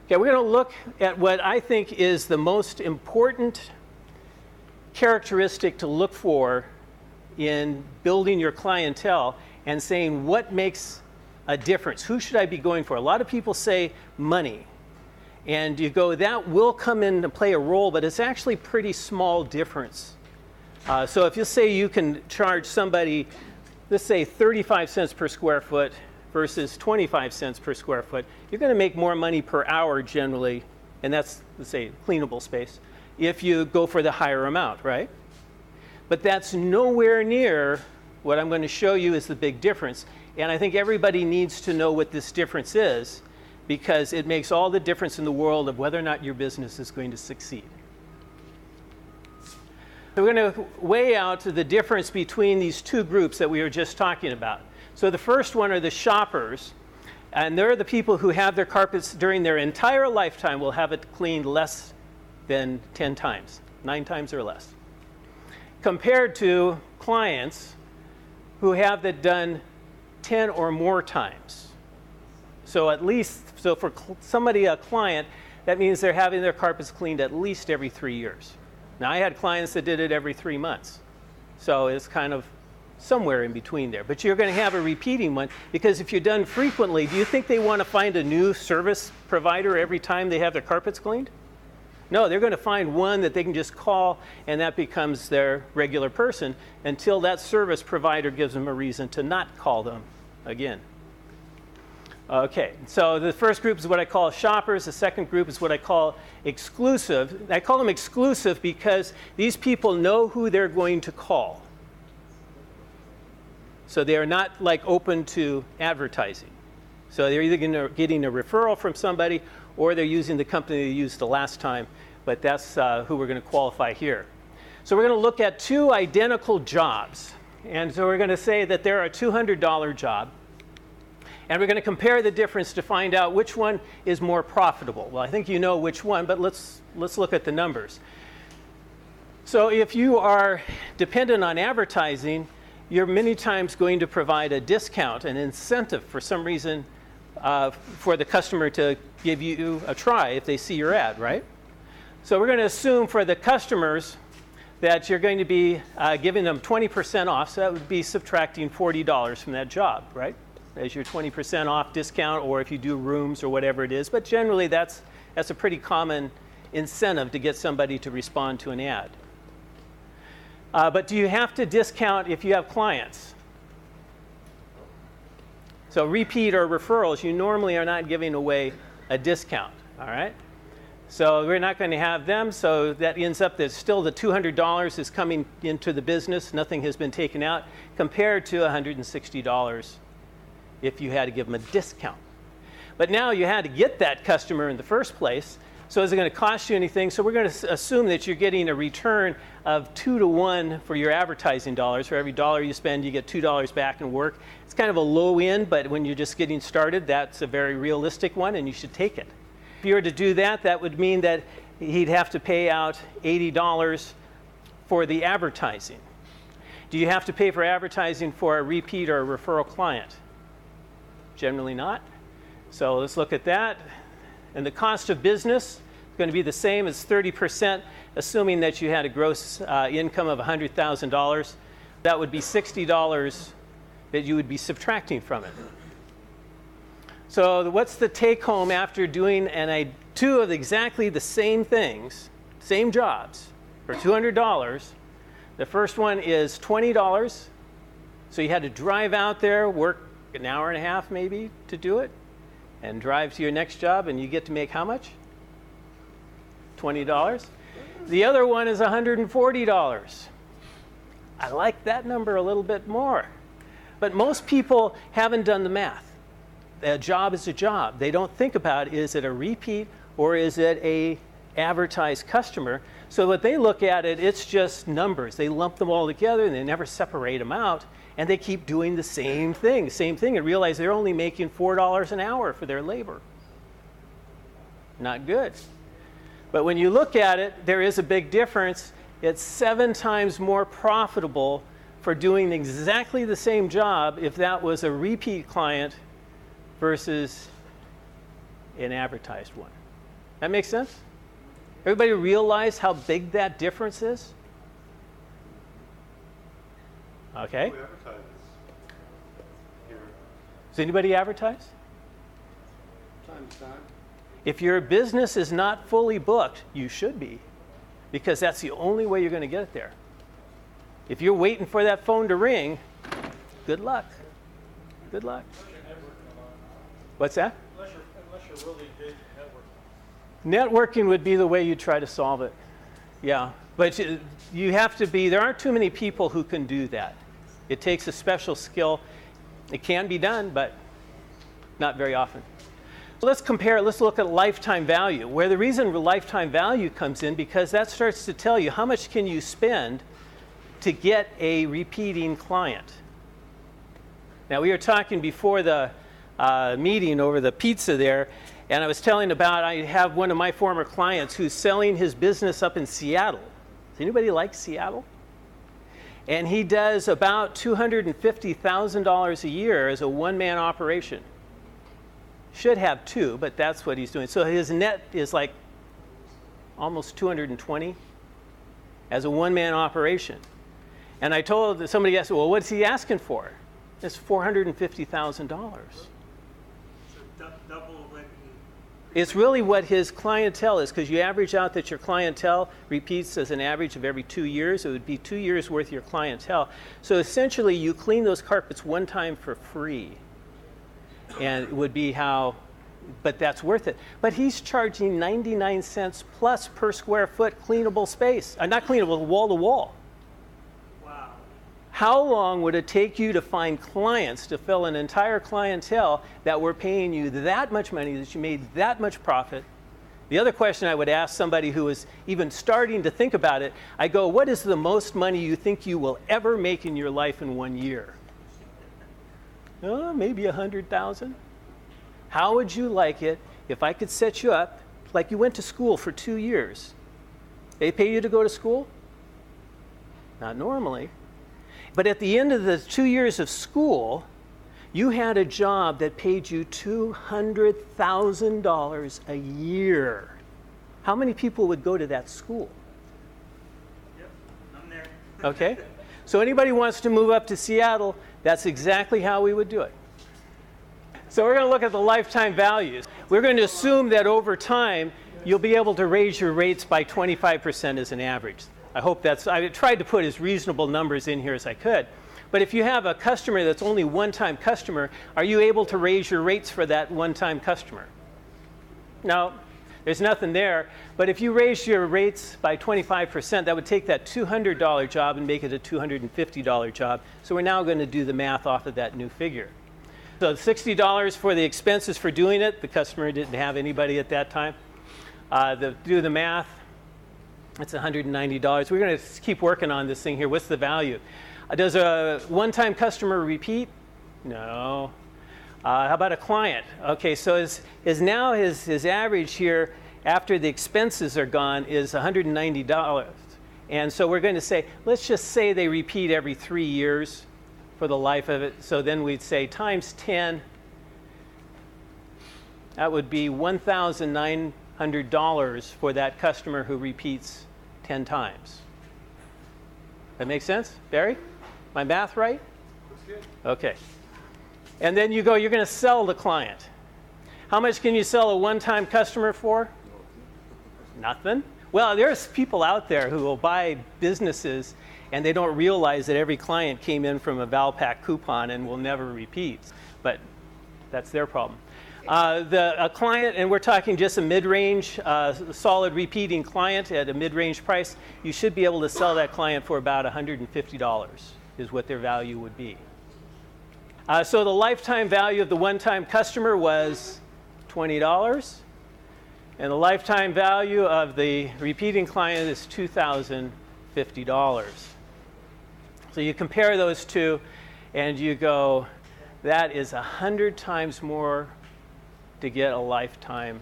Okay, we're going to look at what I think is the most important characteristic to look for in building your clientele and saying what makes a difference. Who should I be going for? A lot of people say money. And you go, that will come in to play a role, but it's actually pretty small difference. So if you say you can charge somebody, let's say 35 cents per square foot versus 25 cents per square foot, you're going to make more money per hour generally, and that's, let's say, cleanable space, if you go for the higher amount, right? But that's nowhere near what I'm going to show you is the big difference. And I think everybody needs to know what this difference is, because it makes all the difference in the world of whether or not your business is going to succeed. So we're going to weigh out the difference between these two groups that we were just talking about. So the first one are the shoppers, and they're the people who have their carpets during their entire lifetime will have it cleaned less than 10 times, 9 times or less, compared to clients who have it done 10 or more times. So at least, so for somebody, a client, that means they're having their carpets cleaned at least every 3 years. Now, I had clients that did it every 3 months. So it's kind of somewhere in between there. But you're going to have a repeating one, because if you're done frequently, do you think they want to find a new service provider every time they have their carpets cleaned? No, they're going to find one that they can just call, and that becomes their regular person until that service provider gives them a reason to not call them again. Okay, so the first group is what I call shoppers. The second group is what I call exclusive. I call them exclusive because these people know who they're going to call. So they are not like open to advertising. So they're either getting a referral from somebody, or they're using the company they used the last time, but that's who we're going to qualify here. So we're going to look at two identical jobs. And so we're going to say that they're a $200 job. And we're going to compare the difference to find out which one is more profitable. Well, I think you know which one, but let's look at the numbers. So if you are dependent on advertising, you're many times going to provide a discount, an incentive for some reason for the customer to give you a try if they see your ad, right? So we're going to assume for the customers that you're going to be giving them 20% off. So that would be subtracting $40 from that job, right? As your 20% off discount, or if you do rooms or whatever it is. But generally, that's a pretty common incentive to get somebody to respond to an ad. But do you have to discount if you have clients? So repeat or referrals, you normally are not giving away a discount, all right? So we're not going to have them, so that ends up that still the $200 is coming into the business. Nothing has been taken out, compared to $160 if you had to give them a discount. But now you had to get that customer in the first place, so is it going to cost you anything? So we're going to assume that you're getting a return of 2 to 1 for your advertising dollars. For every dollar you spend, you get $2 back in work. It's kind of a low end, but when you're just getting started, that's a very realistic one, and you should take it. If you were to do that, that would mean that he'd have to pay out $80 for the advertising. Do you have to pay for advertising for a repeat or a referral client? Generally not. So let's look at that. And the cost of business is going to be the same as 30%, assuming that you had a gross income of $100,000. That would be $60 that you would be subtracting from it. So what's the take home after doing two of exactly the same things, same jobs, for $200? The first one is $20. So you had to drive out there, work an hour and a half maybe to do it, and drive to your next job, and you get to make how much? $20. The other one is $140. I like that number a little bit more. But most people haven't done the math. A job is a job. They don't think about, is it a repeat or is it a advertised customer? So what they look at it's just numbers. They lump them all together and they never separate them out. And they keep doing the same thing, and realize they're only making $4 an hour for their labor. Not good. But when you look at it, there is a big difference. It's 7 times more profitable for doing exactly the same job if that was a repeat client versus an advertised one. That makes sense? Everybody realize how big that difference is? Okay. We advertise here. Does anybody advertise? Time to time. If your business is not fully booked, you should be, because that's the only way you're going to get it there. If you're waiting for that phone to ring, good luck. Good luck. What's that? Unless you're really big networking. Networking would be the way you try to solve it. Yeah, but you have to be, there aren't too many people who can do that. It takes a special skill. It can be done, but not very often. Let's compare, let's look at lifetime value, where the reason lifetime value comes in, because that starts to tell you how much can you spend to get a repeating client. Now, we were talking before the meeting over the pizza there, and I was telling about, I have one of my former clients who's selling his business up in Seattle. Does anybody like Seattle? And he does about $250,000 a year as a one-man operation. Should have two, but that's what he's doing. So his net is like almost 220 as a one-man operation. And I told somebody asked, well, what's he asking for? It's $450,000. So double what It's really what his clientele is, because you average out that your clientele repeats as an average of every 2 years. It would be 2 years worth of your clientele. So essentially, you clean those carpets one time for free. And it would be how, but that's worth it. But he's charging 99 cents plus per square foot cleanable space. Not cleanable, wall to wall. Wow. How long would it take you to find clients to fill an entire clientele that were paying you that much money, that you made that much profit? The other question I would ask somebody who is even starting to think about it, I go, what is the most money you think you will ever make in your life in 1 year? Maybe 100,000. How would you like it if I could set you up like you went to school for 2 years? They pay you to go to school? Not normally. But at the end of the 2 years of school, you had a job that paid you $200,000 a year. How many people would go to that school? Yep, I'm there. Okay? So anybody wants to move up to Seattle, that's exactly how we would do it. So we're going to look at the lifetime values. We're going to assume that over time, you'll be able to raise your rates by 25% as an average. I hope that's, I tried to put as reasonable numbers in here as I could. But if you have a customer that's only one-time customer, are you able to raise your rates for that one-time customer? No, there's nothing there. But if you raise your rates by 25%, that would take that $200 job and make it a $250 job. So we're now going to do the math off of that new figure. So $60 for the expenses for doing it. The customer didn't have anybody at that time. Do the math. It's $190. We're going to keep working on this thing here. What's the value? Does a one-time customer repeat? No. How about a client? Okay, so now his average here after the expenses are gone is $190. And so we're going to say, let's just say they repeat every 3 years for the life of it. So then we'd say times 10, that would be $1,900 for that customer who repeats 10 times. That makes sense, Barry? My math right? That's good. Okay. And then you go, you're going to sell the client. How much can you sell a one-time customer for? Nothing. Well, there's people out there who will buy businesses and they don't realize that every client came in from a Valpak coupon and will never repeat. But that's their problem. A client, and we're talking just a mid-range, solid repeating client at a mid-range price, you should be able to sell that client for about $150 is what their value would be. So the lifetime value of the one-time customer was $20, and the lifetime value of the repeating client is $2,050. So you compare those two, and you go, that is 100 times more to get a lifetime,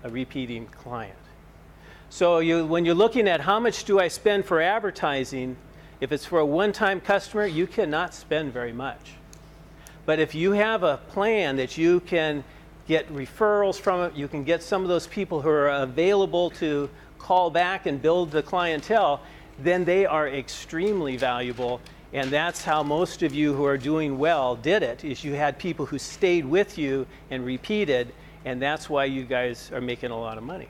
a repeating client. So when you're looking at how much do I spend for advertising, if it's for a one-time customer, you cannot spend very much. But if you have a plan that you can get referrals from it, you can get some of those people who are available to call back and build the clientele, then they are extremely valuable. And that's how most of you who are doing well did it, is you had people who stayed with you and repeated, and that's why you guys are making a lot of money.